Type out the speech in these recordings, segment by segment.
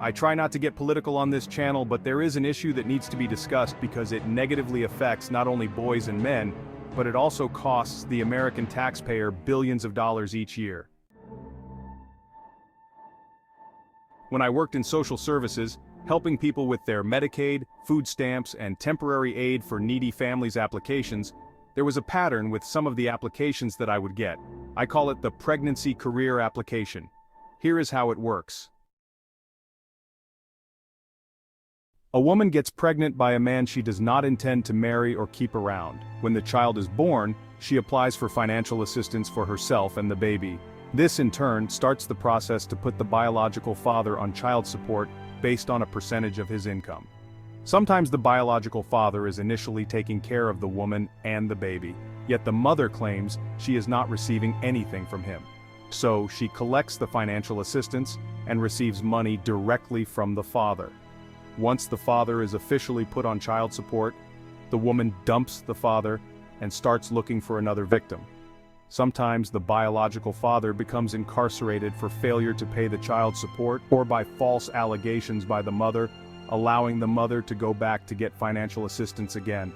I try not to get political on this channel, but there is an issue that needs to be discussed because it negatively affects not only boys and men, but it also costs the American taxpayer billions of dollars each year. When I worked in social services, helping people with their Medicaid, food stamps, and temporary aid for needy families applications, there was a pattern with some of the applications that I would get. I call it the pregnancy career application. Here is how it works. A woman gets pregnant by a man she does not intend to marry or keep around. When the child is born, she applies for financial assistance for herself and the baby. This in turn starts the process to put the biological father on child support based on a percentage of his income. Sometimes the biological father is initially taking care of the woman and the baby, yet the mother claims she is not receiving anything from him. So she collects the financial assistance and receives money directly from the father. Once the father is officially put on child support, the woman dumps the father and starts looking for another victim. Sometimes the biological father becomes incarcerated for failure to pay the child support or by false allegations by the mother, allowing the mother to go back to get financial assistance again.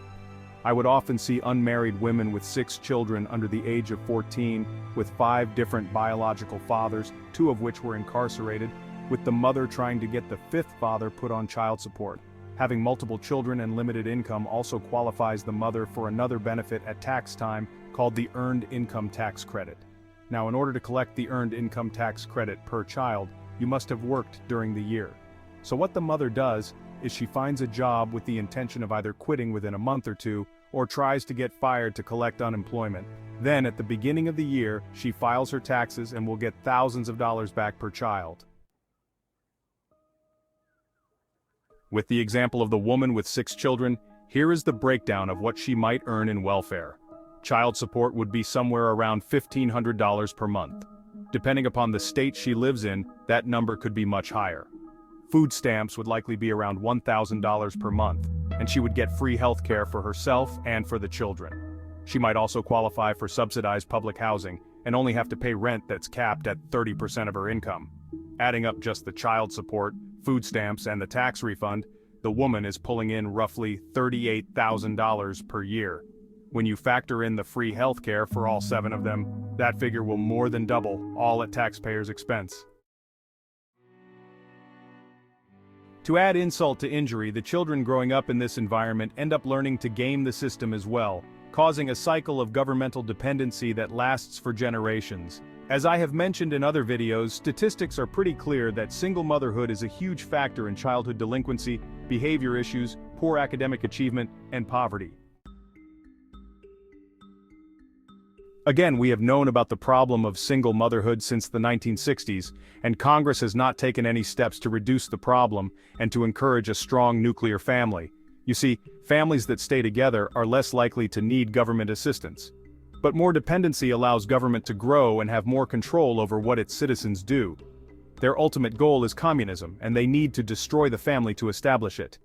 I would often see unmarried women with 6 children under the age of 14, with 5 different biological fathers, 2 of which were incarcerated, with the mother trying to get the 5th father put on child support. Having multiple children and limited income also qualifies the mother for another benefit at tax time called the Earned Income Tax Credit. Now, in order to collect the Earned Income Tax Credit per child, you must have worked during the year. So what the mother does is she finds a job with the intention of either quitting within a month or 2, or tries to get fired to collect unemployment. Then, at the beginning of the year, she files her taxes and will get thousands of dollars back per child. With the example of the woman with 6 children, here is the breakdown of what she might earn in welfare. Child support would be somewhere around $1,500 per month. Depending upon the state she lives in, that number could be much higher. Food stamps would likely be around $1,000 per month, and she would get free health care for herself and for the children. She might also qualify for subsidized public housing and only have to pay rent that's capped at 30% of her income. Adding up just the child support, food stamps, and the tax refund, the woman is pulling in roughly $38,000 per year. When you factor in the free health care for all 7 of them, that figure will more than double, all at taxpayers' expense. To add insult to injury, the children growing up in this environment end up learning to game the system as well, causing a cycle of governmental dependency that lasts for generations. As I have mentioned in other videos, statistics are pretty clear that single motherhood is a huge factor in childhood delinquency, behavior issues, poor academic achievement, and poverty. Again, we have known about the problem of single motherhood since the 1960s, and Congress has not taken any steps to reduce the problem and to encourage a strong nuclear family. You see, families that stay together are less likely to need government assistance. But more dependency allows government to grow and have more control over what its citizens do. Their ultimate goal is communism, and they need to destroy the family to establish it.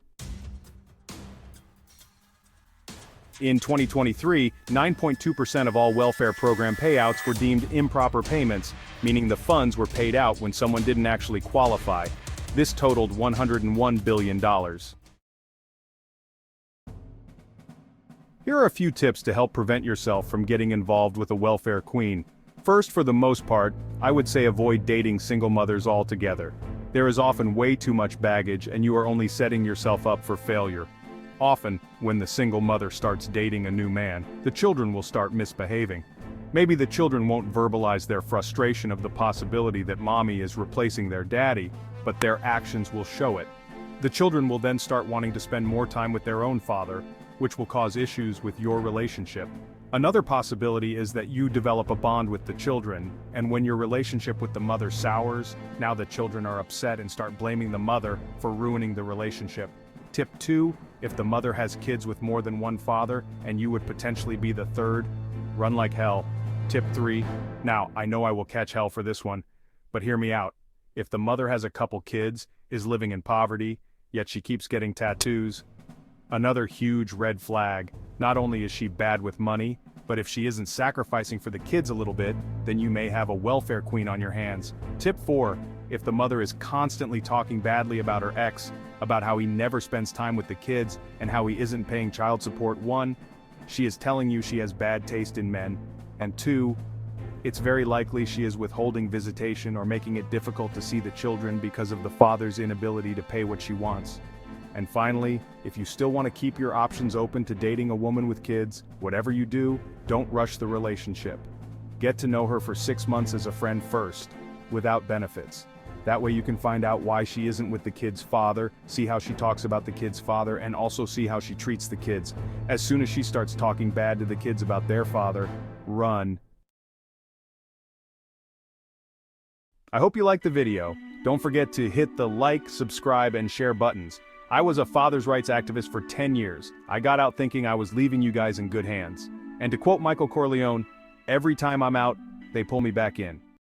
In 2023, 9.2% of all welfare program payouts were deemed improper payments, meaning the funds were paid out when someone didn't actually qualify. This totaled $101 billion. Here are a few tips to help prevent yourself from getting involved with a welfare queen. First, for the most part, I would say avoid dating single mothers altogether. There is often way too much baggage, and you are only setting yourself up for failure. Often, when the single mother starts dating a new man, the children will start misbehaving. Maybe the children won't verbalize their frustration of the possibility that mommy is replacing their daddy, but their actions will show it. The children will then start wanting to spend more time with their own father, which will cause issues with your relationship. Another possibility is that you develop a bond with the children, and when your relationship with the mother sours, now the children are upset and start blaming the mother for ruining the relationship. Tip 2, if the mother has kids with more than one father, and you would potentially be the third, run like hell. Tip 3, now I know I will catch hell for this one, but hear me out. If the mother has a couple kids, is living in poverty, yet she keeps getting tattoos, another huge red flag. Not only is she bad with money, But if she isn't sacrificing for the kids a little bit, then you may have a welfare queen on your hands. Tip 4. If the mother is constantly talking badly about her ex, about how he never spends time with the kids, and how he isn't paying child support, 1. She is telling you she has bad taste in men, and 2. It's very likely she is withholding visitation or making it difficult to see the children because of the father's inability to pay what she wants. And finally, if you still want to keep your options open to dating a woman with kids, whatever you do, don't rush the relationship. Get to know her for 6 months as a friend first, without benefits. That way you can find out why she isn't with the kid's father, see how she talks about the kid's father, and also see how she treats the kids. As soon as she starts talking bad to the kids about their father, run. I hope you liked the video. Don't forget to hit the like, subscribe, and share buttons. I was a father's rights activist for 10 years. I got out thinking I was leaving you guys in good hands. And to quote Michael Corleone, every time I'm out, they pull me back in.